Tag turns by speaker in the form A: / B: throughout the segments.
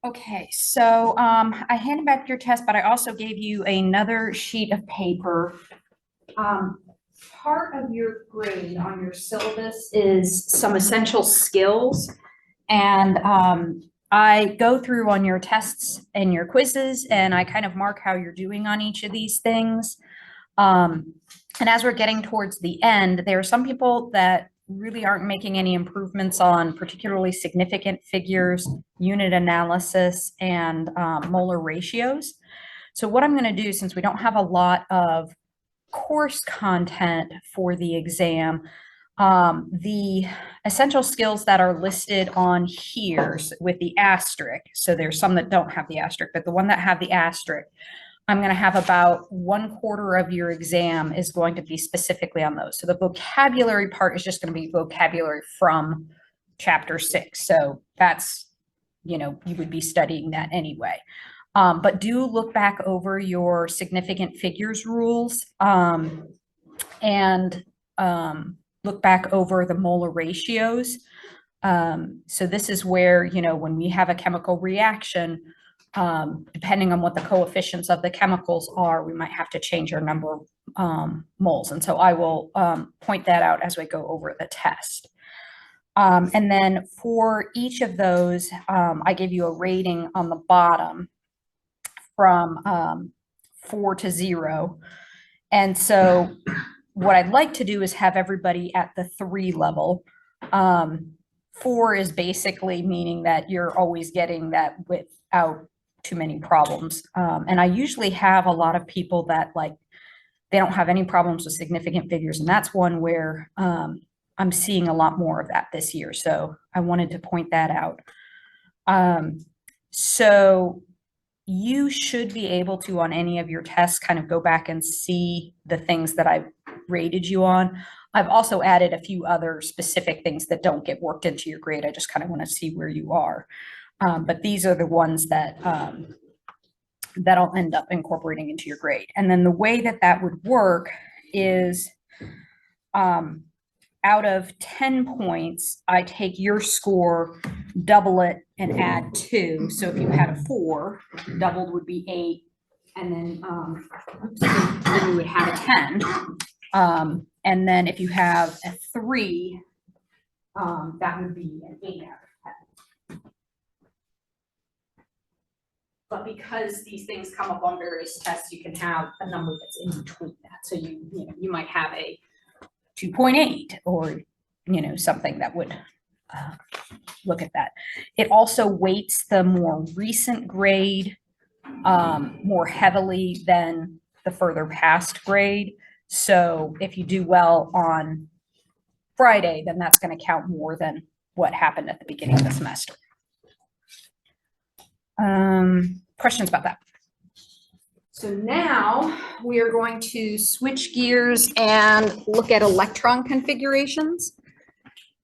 A: Okay, so I handed back your test, but I also gave you another sheet of paper. Um, Part of your grade on your syllabus is some essential skills. And I go through on your tests and your quizzes, and I kind of mark how you're doing on each of these things. And as we're getting towards the end, there are some people that really aren't making any improvements on particularly significant figures, unit analysis, and molar ratios. So what I'm going to do, since we don't have a lot of course content for the exam, the essential skills that are listed on here with the asterisk, so there's some that don't have the asterisk, but the one that have the asterisk, I'm going to have about 1/4 of your exam is going to be specifically on those. So the vocabulary part is just going to be vocabulary from chapter 6. So that's, you would be studying that anyway. But do look back over your significant figures rules and look back over the molar ratios. So this is where, when we have a chemical reaction, depending on what the coefficients of the chemicals are, we might have to change our number of moles. And so I will point that out as we go over the test. And then for each of those, I give you a rating on the bottom from 4 to 0. And so what I'd like to do is have everybody at the 3 level. 4 is basically meaning that you're always getting that without too many problems. And I usually have a lot of people that they don't have any problems with significant figures. And that's one where I'm seeing a lot more of that this year. So I wanted to point that out. So you should be able to, on any of your tests, kind of go back and see the things that I've rated you on. I've also added a few other specific things that don't get worked into your grade. I just kind of want to see where you are. But these are the ones that that'll end up incorporating into your grade. And then the way that that would work is out of 10 points, I take your score, double it, and add 2. So if you had a 4, doubled would be 8, and then you would have a 10. And then if you have a 3, that would be an 8 out of 10. But because these things come up on various tests, you can have a number that's in between that. So you might have a 2.8 or something that would look at that. It also weights the more recent grade more heavily than the further past grade. So if you do well on Friday, then that's going to count more than what happened at the beginning of the semester. Questions about that? So now we are going to switch gears and look at electron configurations.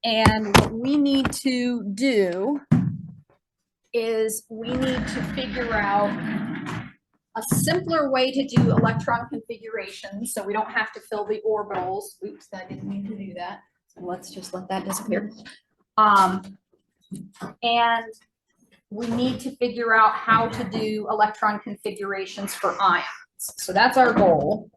A: And what we need to do is we need to figure out a simpler way to do electron configurations so we don't have to fill the orbitals. Oops, I didn't mean to do that. So let's just let that disappear. And we need to figure out how to do electron configurations for ions. So that's our goal.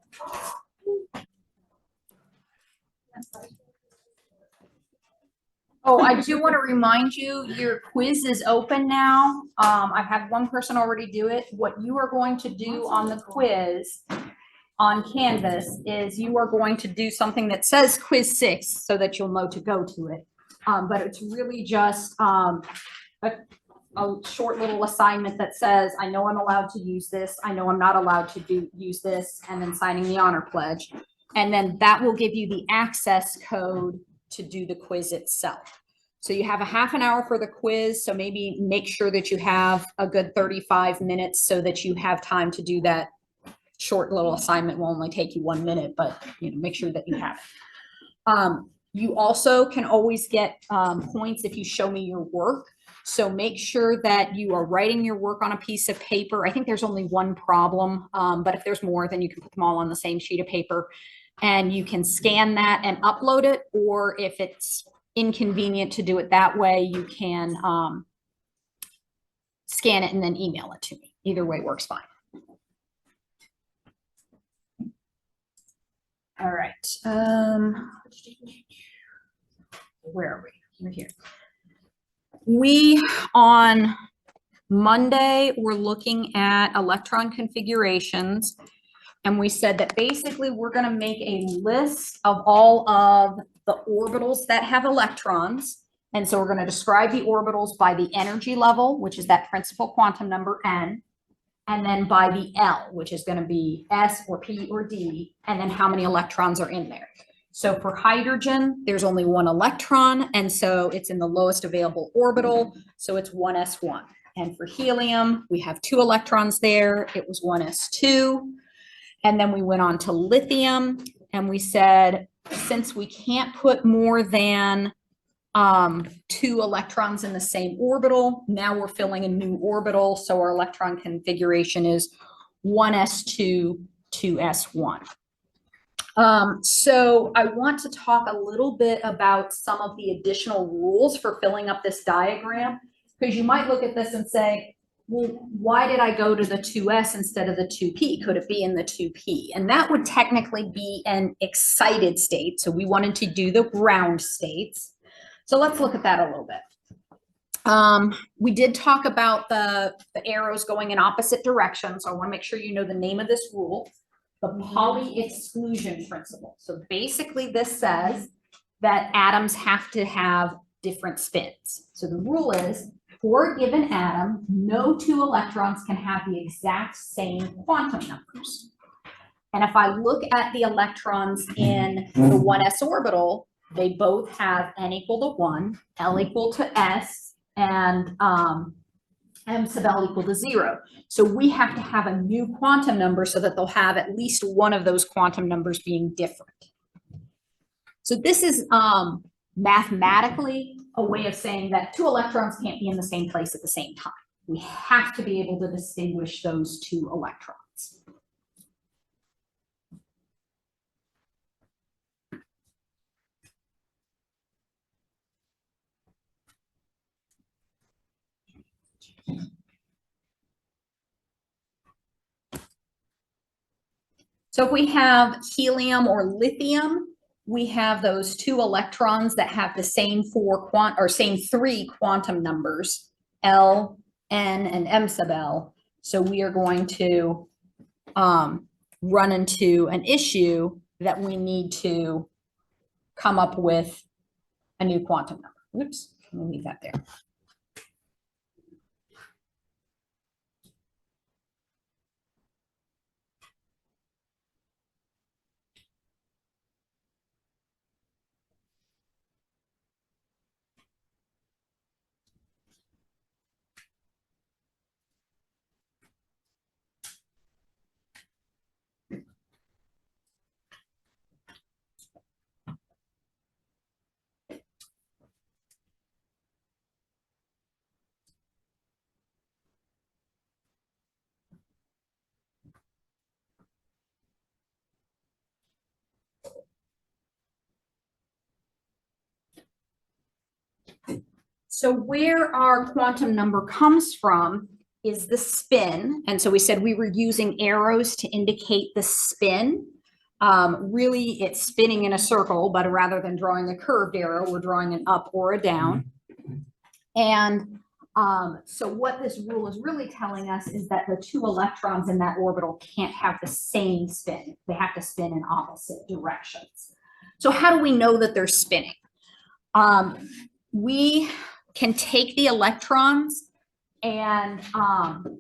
A: Oh, I do want to remind you, your quiz is open now. I've had one person already do it. What you are going to do on the quiz on Canvas is you are going to do something that says quiz 6 so that you'll know to go to it. But it's really just a short little assignment that says, I know I'm allowed to use this. I know I'm not allowed to use this, and then signing the honor pledge. And then that will give you the access code to do the quiz itself. So you have a half an hour for the quiz. So maybe make sure that you have a good 35 minutes so that you have time to do that short little assignment. Will only take you 1 minute, but make sure that you have it. You also can always get points if you show me your work. So make sure that you are writing your work on a piece of paper. I think there's only one problem, but if there's more, then you can put them all on the same sheet of paper. And you can scan that and upload it, or if it's inconvenient to do it that way, you can scan it and then email it to me. Either way works fine. All right. Where are we? We're here. We, on Monday, we're looking at electron configurations. And we said that basically we're going to make a list of all of the orbitals that have electrons. And so we're going to describe the orbitals by the energy level, which is that principal quantum number n, and then by the L, which is going to be S or P or D, and then how many electrons are in there. So for hydrogen, there's only one electron, and so it's in the lowest available orbital, so it's 1s1. And for helium, we have 2 electrons there, it was 1s2. And then we went on to lithium, and we said, since we can't put more than 2 electrons in the same orbital, now we're filling a new orbital. So our electron configuration is 1s2, 2s1. So I want to talk a little bit about some of the additional rules for filling up this diagram, because you might look at this and say, well, why did I go to the 2s instead of the 2p? Could it be in the 2p? And that would technically be an excited state. So we wanted to do the ground states. So let's look at that a little bit. We did talk about the arrows going in opposite directions. So I want to make sure you know the name of this rule, the Pauli exclusion principle. So basically this says that atoms have to have different spins. So the rule is, for a given atom, no 2 electrons can have the exact same quantum numbers. And if I look at the electrons in the 1s orbital, they both have n equal to 1, L equal to S, and M sub L equal to 0. So we have to have a new quantum number so that they'll have at least one of those quantum numbers being different. So this is mathematically a way of saying that 2 electrons can't be in the same place at the same time. We have to be able to distinguish those 2 electrons. So if we have helium or lithium, we have those 2 electrons that have the same 3 quantum numbers, L, N, and M sub L. So we are going to run into an issue that we need to come up with a new quantum number. Oops, let me leave that there. So where our quantum number comes from is the spin. And so we said we were using arrows to indicate the spin. Really, it's spinning in a circle, but rather than drawing a curved arrow, we're drawing an up or a down. And so what this rule is really telling us is that the 2 electrons in that orbital can't have the same spin. They have to spin in opposite directions. So how do we know that they're spinning? We can take the electrons and kind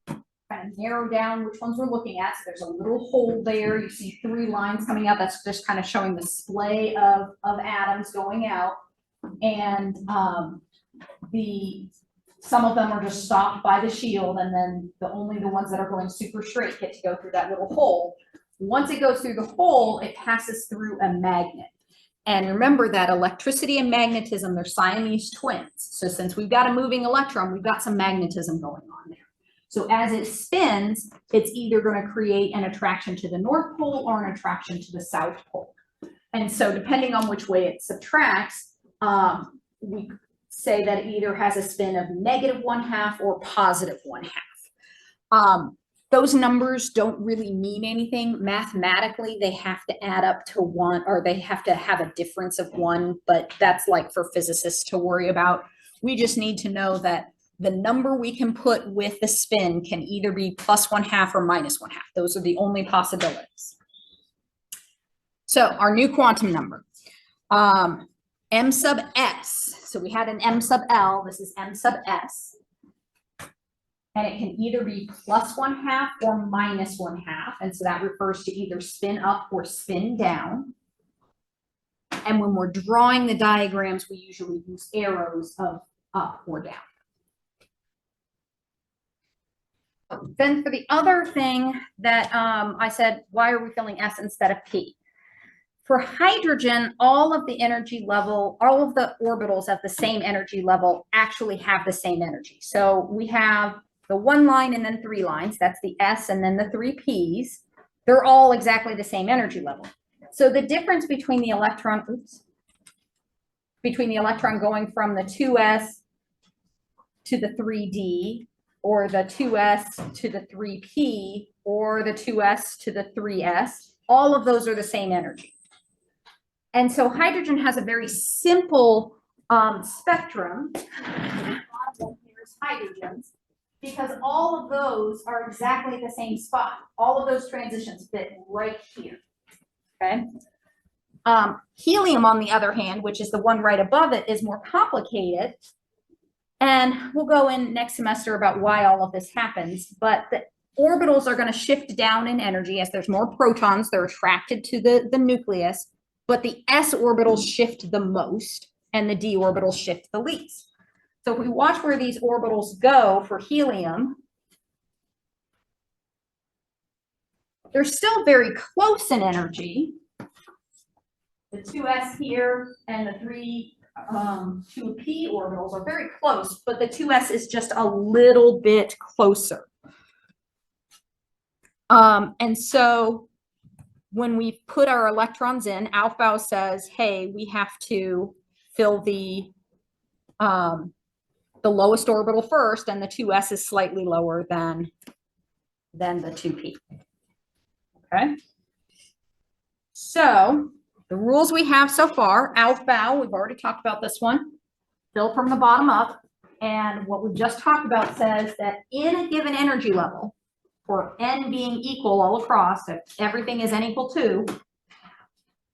A: of narrow down which ones we're looking at. So there's a little hole there. You see 3 lines coming out. That's just kind of showing the splay of atoms going out. And some of them are just stopped by the shield, and then only the ones that are going super straight get to go through that little hole. Once it goes through the hole, it passes through a magnet. And remember that electricity and magnetism, they're Siamese twins. So since we've got a moving electron, we've got some magnetism going on there. So as it spins, it's either going to create an attraction to the North Pole or an attraction to the South Pole. And so depending on which way it subtracts, say that it either has a spin of -1/2 or +1/2. Those numbers don't really mean anything. Mathematically, they have to add up to 1, or they have to have a difference of 1, but that's like for physicists to worry about. We just need to know that the number we can put with the spin can either be +1/2 or -1/2. Those are the only possibilities. So our new quantum number, m sub s. So we had an m sub l, this is m sub s. And it can either be +1/2 or -1/2. And so that refers to either spin up or spin down. And when we're drawing the diagrams, we usually use arrows of up or down. Then for the other thing that I said, why are we filling S instead of P? For hydrogen, all of the energy level, all of the orbitals at the same energy level actually have the same energy. So we have the 1 line and then 3 lines, that's the S and then the 3 Ps. They're all exactly the same energy level. So the difference between the electron, between the electron going from the 2s to the 3d, or the 2s to the 3p, or the 2s to the 3s, all of those are the same energy. And so hydrogen has a very simple spectrum. Here's hydrogens, because all of those are exactly the same spot. All of those transitions fit right here. Okay. Helium, on the other hand, which is the one right above it, is more complicated. And we'll go in next semester about why all of this happens. But the orbitals are going to shift down in energy as there's more protons. They're attracted to the nucleus. But the s orbitals shift the most, and the d orbitals shift the least. So if we watch where these orbitals go for helium, they're still very close in energy. The 2s here and the 2p orbitals are very close, but the 2s is just a little bit closer. And so when we put our electrons in, Aufbau says, hey, we have to fill the lowest orbital first, and the 2s is slightly lower than the 2p. Okay. So the rules we have so far, Aufbau, we've already talked about this one, fill from the bottom up. And what we just talked about says that in a given energy level, for n being equal all across, if everything is n equal 2,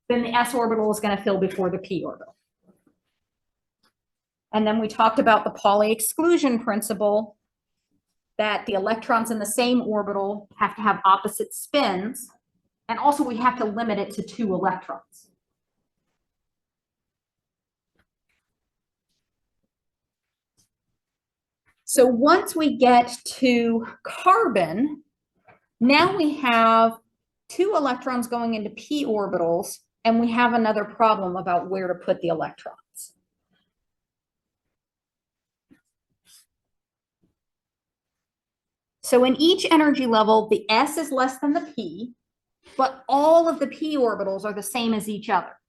A: then the s orbital is going to fill before the p orbital. And then we talked about the Pauli exclusion principle, that the electrons in the same orbital have to have opposite spins. And also we have to limit it to 2 electrons. So once we get to carbon, now we have 2 electrons going into p orbitals, and we have another problem about where to put the electrons. So in each energy level, the s is less than the p, but all of the p orbitals are the same as each other.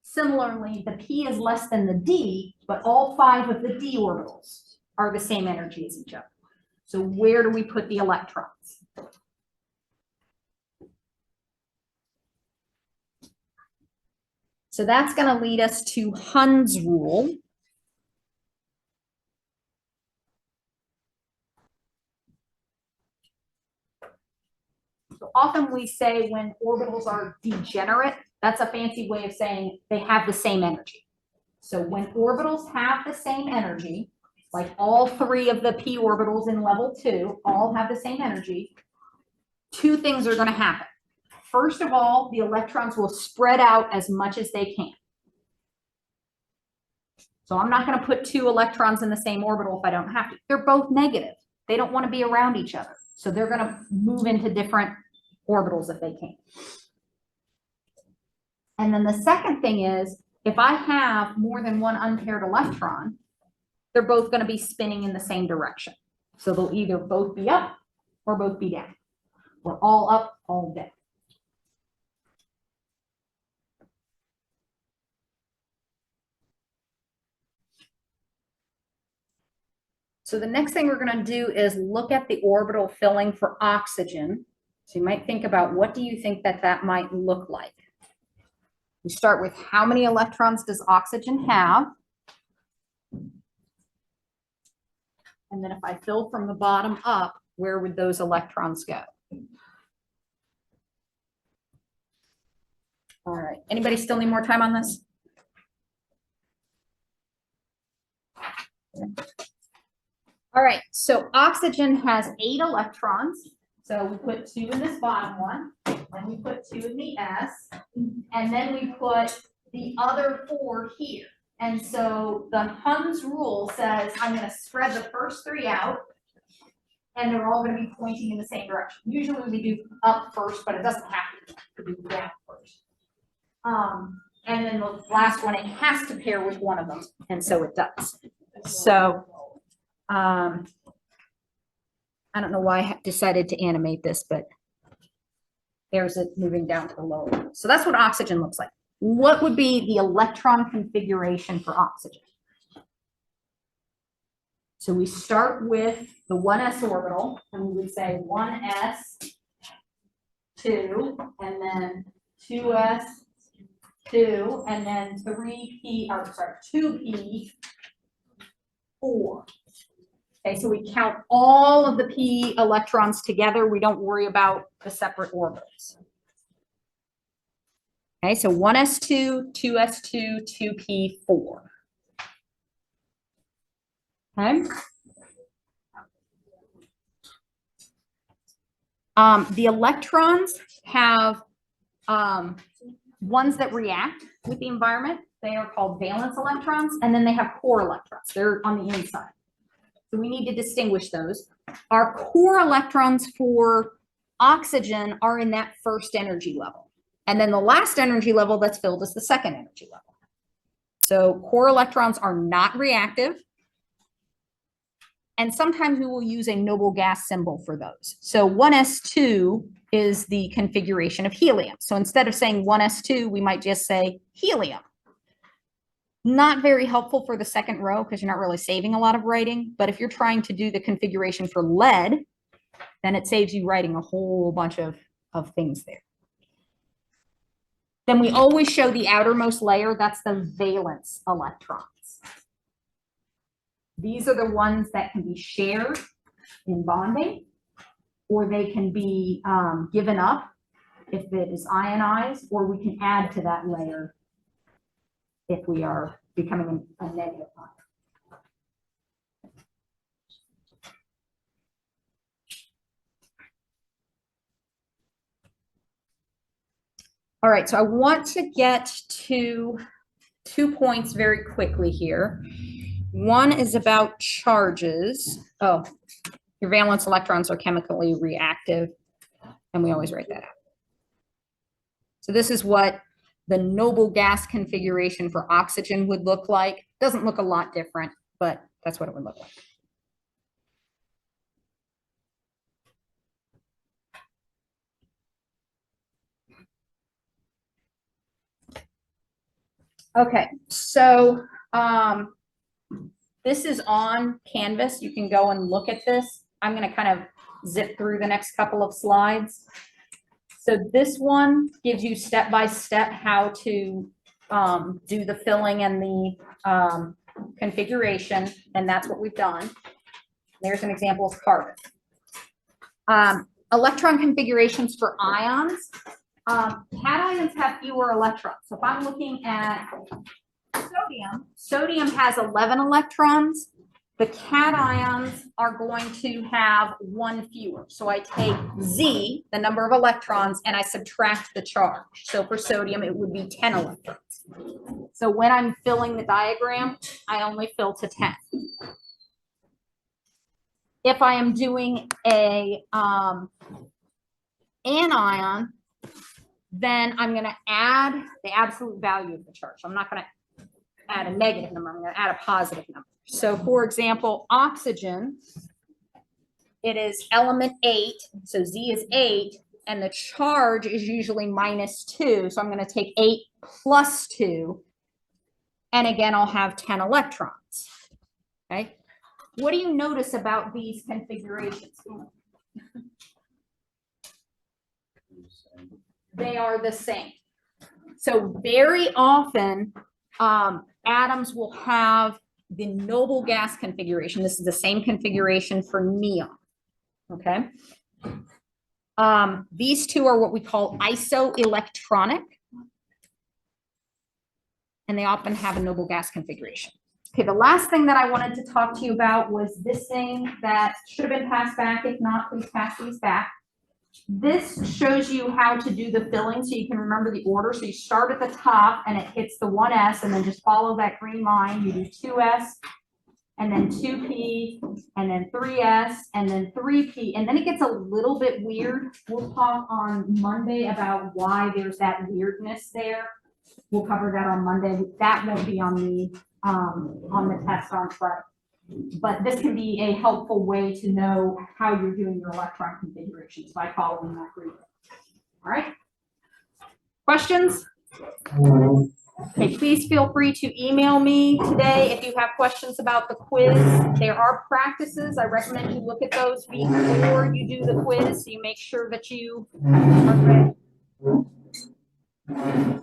A: Similarly, the p is less than the d, but all 5 of the d orbitals are the same energy as each other. So where do we put the electrons? So that's going to lead us to Hund's rule. So often we say when orbitals are degenerate, that's a fancy way of saying they have the same energy. So when orbitals have the same energy, like all 3 of the p orbitals in level 2 all have the same energy, 2 things are going to happen. First of all, the electrons will spread out as much as they can. So I'm not going to put 2 electrons in the same orbital if I don't have to. They're both negative. They don't want to be around each other. So they're going to move into different orbitals if they can. And then the second thing is, if I have more than 1 unpaired electron, they're both going to be spinning in the same direction. So they'll either both be up or both be down, or all up, all down. So the next thing we're going to do is look at the orbital filling for oxygen. So you might think about, what do you think that might look like? We start with, how many electrons does oxygen have? And then if I fill from the bottom up, where would those electrons go? All right. Anybody still need more time on this? All right. So oxygen has 8 electrons. So we put 2 in this bottom one, and we put 2 in the S, and then we put the other 4 here. And so the Hund's rule says I'm going to spread the first 3 out, and they're all going to be pointing in the same direction. Usually we do up first, but it doesn't have to be down first. And then the last one, it has to pair with one of them, and so it does. So I don't know why I decided to animate this, but there's it moving down to the lower one. So that's what oxygen looks like. What would be the electron configuration for oxygen? So we start with the 1s orbital, and we would say 1s, 2, and then 2s, 2, and then 3p, or sorry, 2p, 4. Okay, so we count all of the p electrons together. We don't worry about the separate orbitals. Okay, so 1s2, 2s2, 2p4. Okay. The electrons have ones that react with the environment. They are called valence electrons, and then they have core electrons. They're on the inside. So we need to distinguish those. Our core electrons for oxygen are in that first energy level. And then the last energy level that's filled is the second energy level. So core electrons are not reactive. And sometimes we will use a noble gas symbol for those. So 1s2 is the configuration of helium. So instead of saying 1s2, we might just say helium. Not very helpful for the second row because you're not really saving a lot of writing. But if you're trying to do the configuration for lead, then it saves you writing a whole bunch of things there. Then we always show the outermost layer. That's the valence electrons. These are the ones that can be shared in bonding, or they can be given up if it is ionized, or we can add to that layer if we are becoming a negative ion. All right, so I want to get to 2 points very quickly here. One is about charges. Oh, your valence electrons are chemically reactive, and we always write that out. So this is what the noble gas configuration for oxygen would look like. Doesn't look a lot different, but that's what it would look like. Okay, so this is on Canvas. You can go and look at this. I'm going to kind of zip through the next couple of slides. So this one gives you step-by-step how to do the filling and the configuration, and that's what we've done. There's an example of carbon. Electron configurations for ions. Cations have fewer electrons. So if I'm looking at sodium has 11 electrons. The cations are going to have 1 fewer. So I take Z, the number of electrons, and I subtract the charge. So for sodium, it would be 10 electrons. So when I'm filling the diagram, I only fill to 10. If I am doing a anion, then I'm going to add the absolute value of the charge. So I'm not going to add a negative number. I'm going to add a positive number. So for example, oxygen, it is element 8. So Z is 8, and the charge is usually -2. So I'm going to take 8 plus 2. And again, I'll have 10 electrons. Okay. What do you notice about these configurations? They are the same. So very often, atoms will have the noble gas configuration. This is the same configuration for neon. Okay. These two are what we call isoelectronic, and they often have a noble gas configuration. Okay, the last thing that I wanted to talk to you about was this thing that should have been passed back. If not, please pass these back. This shows you how to do the filling so you can remember the order. So you start at the top and it hits the 1s, and then just follow that green line. You do 2s, and then 2p, and then 3s, and then 3p. And then it gets a little bit weird. We'll talk on Monday about why there's that weirdness there. We'll cover that on Monday. That won't be on the test on Friday. But this can be a helpful way to know how you're doing your electron configurations by following that group. All right. Questions? Okay, please feel free to email me today if you have questions about the quiz. There are practices. I recommend you look at those before you do the quiz so you make sure that you are ready.